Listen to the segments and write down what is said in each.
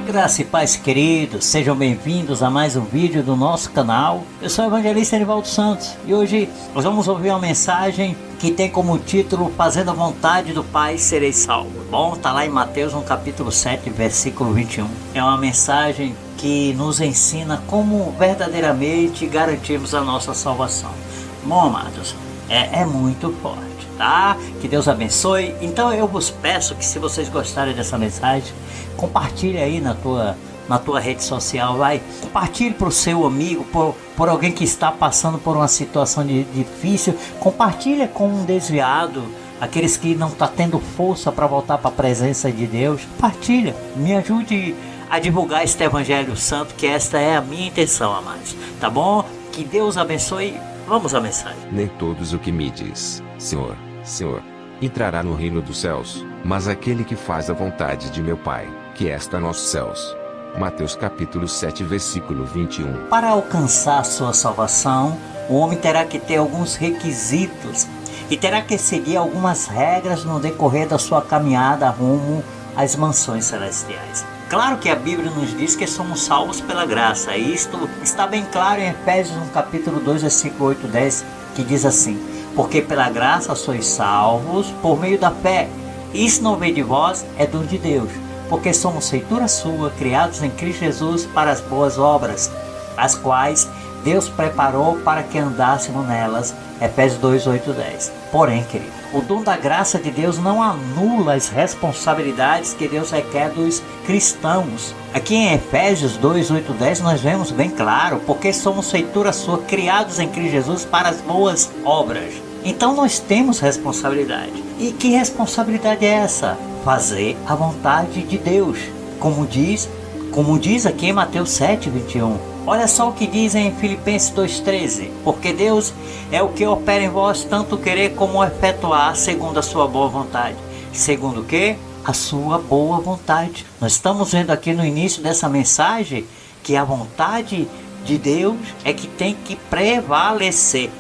Graça e paz, queridos, sejam bem-vindos a mais um vídeo do nosso canal. Eu sou o evangelista Enivaldo Santos e hoje nós vamos ouvir uma mensagem que tem como título Fazendo a vontade do Pai serei salvo. Bom, tá lá em Mateus no capítulo 7, versículo 21. É uma mensagem que nos ensina como verdadeiramente garantirmos a nossa salvação. Bom, amados, é muito forte, tá? Que Deus abençoe. Então eu vos peço que, se vocês gostarem dessa mensagem, compartilhe aí na tua rede social, compartilhe para o seu amigo, por alguém que está passando por uma situação difícil. Compartilhe com um desviado, aqueles que não estão tendo força para voltar para a presença de Deus. Compartilha, me ajude a divulgar este evangelho santo, que esta é a minha intenção, amados, tá bom? Que Deus abençoe. Vamos à mensagem. Nem todos o que me diz, Senhor, Senhor, entrará no reino dos céus, mas aquele que faz a vontade de meu Pai, que está nos céus. Mateus capítulo 7, versículo 21. Para alcançar a sua salvação, o homem terá que ter alguns requisitos e terá que seguir algumas regras no decorrer da sua caminhada rumo às mansões celestiais. Claro que a Bíblia nos diz que somos salvos pela graça, e isto está bem claro em Efésios no capítulo 2, versículo 8 e 10, que diz assim: porque pela graça sois salvos por meio da fé, isso não vem de vós, é dom de Deus, porque somos feitura sua, criados em Cristo Jesus para as boas obras, as quais Deus preparou para que andássemos nelas. Efésios 2, 8 e 10. Porém, querido, o dom da graça de Deus não anula as responsabilidades que Deus requer dos cristãos. Aqui em Efésios 2, 8 e 10 nós vemos bem claro: porque somos feitura sua, criados em Cristo Jesus para as boas obras. Então nós temos responsabilidade. E que responsabilidade é essa? Fazer a vontade de Deus, como diz aqui em Mateus 7, 21. Olha só o que diz em Filipenses 2,13: porque Deus é o que opera em vós tanto querer como efetuar segundo a sua boa vontade. Segundo o que? A sua boa vontade. Nós estamos vendo aqui no início dessa mensagem que a vontade de Deus é que tem que prevalecer.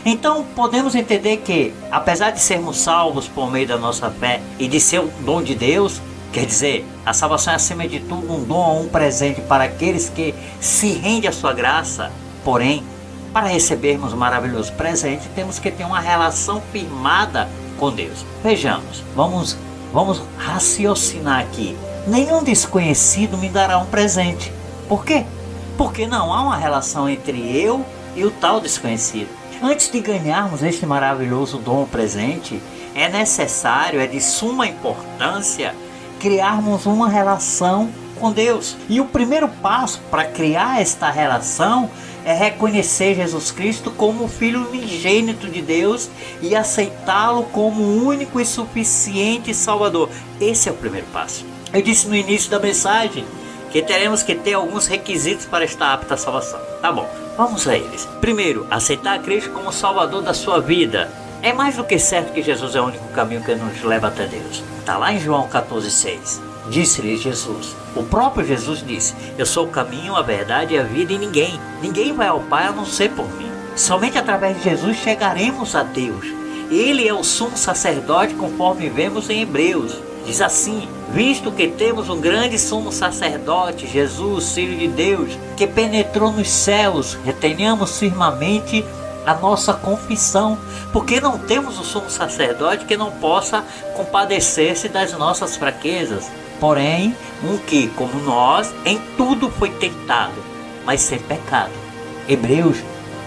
Então podemos entender que, apesar de sermos salvos por meio da nossa fé e de ser um dom de Deus, quer dizer, a salvação é acima de tudo um dom, um presente para aqueles que se rendem à sua graça. Porém, para recebermos um maravilhoso presente, temos que ter uma relação firmada com Deus. Vejamos, vamos raciocinar aqui. Nenhum desconhecido me dará um presente. Por quê? Porque não há uma relação entre eu e o tal desconhecido. Antes de ganharmos este maravilhoso dom presente, é necessário, é de suma importância, criarmos uma relação com Deus. E o primeiro passo para criar esta relação é reconhecer Jesus Cristo como o Filho unigênito de Deus e aceitá-lo como o único e suficiente Salvador. Esse é o primeiro passo. Eu disse no início da mensagem que teremos que ter alguns requisitos para estar apto à salvação. Tá bom, vamos a eles. Primeiro, aceitar Cristo como Salvador da sua vida. É mais do que certo que Jesus é o único caminho que nos leva até Deus. Está lá em João 14,6. Disse-lhe Jesus, o próprio Jesus disse: eu sou o caminho, a verdade e a vida, e ninguém vai ao Pai a não ser por mim. Somente através de Jesus chegaremos a Deus. Ele é o sumo sacerdote, conforme vemos em Hebreus. Diz assim: visto que temos um grande sumo sacerdote, Jesus, Filho de Deus, que penetrou nos céus, retenhamos firmemente a nossa confissão, porque não temos um sumo sacerdote que não possa compadecer-se das nossas fraquezas, porém um que, como nós, em tudo foi tentado, mas sem pecado. Hebreus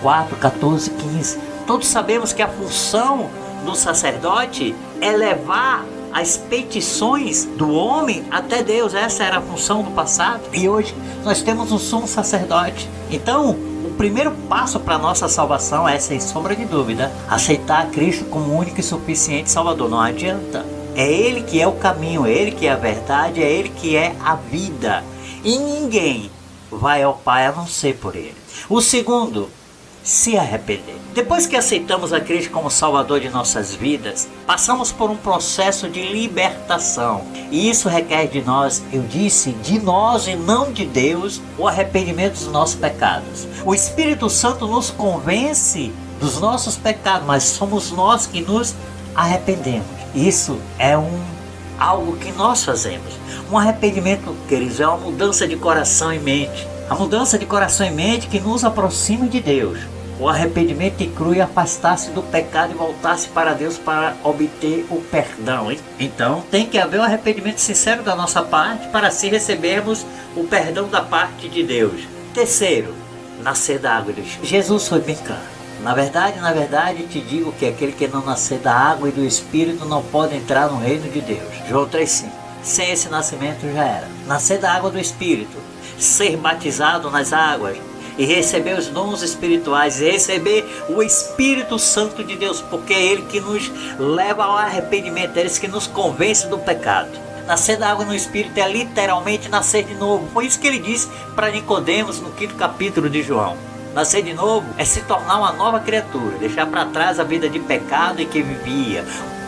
4, 14, 15. Todos sabemos que a função do sacerdote é levar as petições do homem até Deus. Essa era a função do passado, e hoje nós temos um sumo sacerdote. Então o primeiro passo para a nossa salvação é, sem sombra de dúvida, aceitar Cristo como único e suficiente Salvador. Não adianta. É Ele que é o caminho, é Ele que é a verdade, é Ele que é a vida. E ninguém vai ao Pai a não ser por Ele. O segundo, se arrepender. Depois que aceitamos a Cristo como Salvador de nossas vidas, passamos por um processo de libertação. E isso requer de nós, eu disse, de nós e não de Deus, o arrependimento dos nossos pecados. O Espírito Santo nos convence dos nossos pecados, mas somos nós que nos arrependemos. Isso é um algo que nós fazemos. Um arrependimento, queridos, é uma mudança de coração e mente. A mudança de coração e mente que nos aproxima de Deus. O arrependimento inclui afastar-se do pecado e voltar-se para Deus para obter o perdão. Então tem que haver um arrependimento sincero da nossa parte para assim recebermos o perdão da parte de Deus. Terceiro, nascer da água e do Espírito. Jesus foi bem claro. Na verdade, te digo que aquele que não nascer da água e do Espírito não pode entrar no reino de Deus. João 3,5. Sem esse nascimento já era. Nascer da água do Espírito, ser batizado nas águas e receber os dons espirituais, e receber o Espírito Santo de Deus, porque é Ele que nos leva ao arrependimento, é Ele que nos convence do pecado. Nascer da água no Espírito é literalmente nascer de novo. Foi isso que ele disse para Nicodemos no 5º capítulo de João. Nascer de novo é se tornar uma nova criatura, deixar para trás a vida de pecado em que vivia,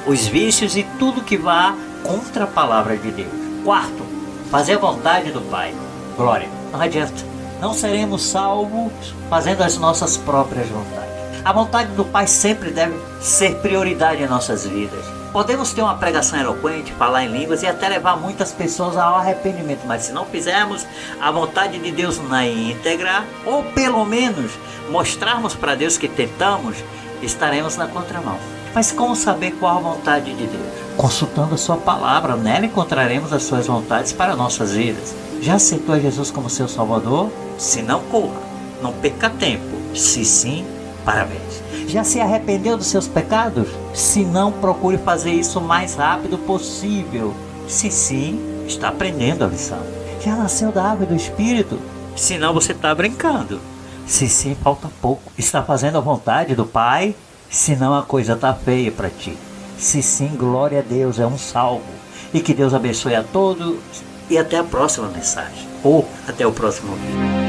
os vícios e tudo que vá contra a palavra de Deus. Quarto, fazer a vontade do Pai. Glória, não adianta. Não seremos salvos fazendo as nossas próprias vontades. A vontade do Pai sempre deve ser prioridade em nossas vidas. Podemos ter uma pregação eloquente, falar em línguas e até levar muitas pessoas ao arrependimento, mas se não fizermos a vontade de Deus na íntegra, ou pelo menos mostrarmos para Deus que tentamos, estaremos na contramão. Mas como saber qual a vontade de Deus? Consultando a sua palavra, nela encontraremos as suas vontades para nossas vidas. Já aceitou Jesus como seu Salvador? Se não, corra, não perca tempo. Se sim, parabéns. Já se arrependeu dos seus pecados? Se não, procure fazer isso o mais rápido possível. Se sim, está aprendendo a lição. Já nasceu da água e do Espírito? Se não, você está brincando. Se sim, falta pouco. Está fazendo a vontade do Pai? Se não, a coisa está feia para ti. Se sim, glória a Deus, é um salvo. E que Deus abençoe a todos. E até a próxima mensagem. Ou até o próximo vídeo.